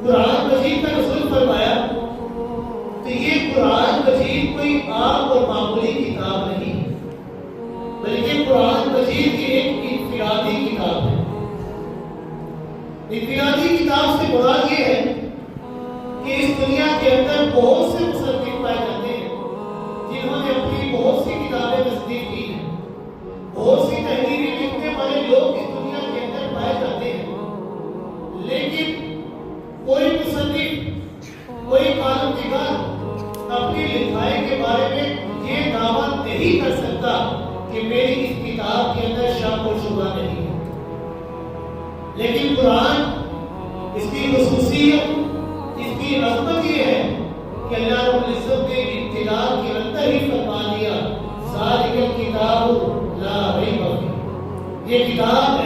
قرآن مجید کا نزول فرمایا تو یہ قرآن مجید کوئی عام اور معمولی کتاب نہیں بلکہ قرآن مجید کی ایک انفرادی کتاب ہے۔ انفرادی کتاب سے مراد یہ ہے کہ اس دنیا کے اندر بہت سے مصنف پائے جاتے ہیں جنہوں نے اپنی بہت سی کتابیں تصنیف کی ہیں، بہت سی تحریریں لکھنے والے لوگ اس دنیا کے اندر پائے جاتے ہیں، لیکن کوئی مصنف، کوئی کالم نگار اپنی لکھائی کے بارے میں یہ دعویٰ نہیں کر سکتا کہ میری اس کتاب کے اندر شک و شبہ نہیں ہے۔ لیکن قرآن، اس کی خصوصیت، اس کی عظمت یہ ہے کہ اللہ رب العزت نے ابتدا کے اندر ہی فرما دیا ذالک الکتاب لا ریب فیہ، یہ کتاب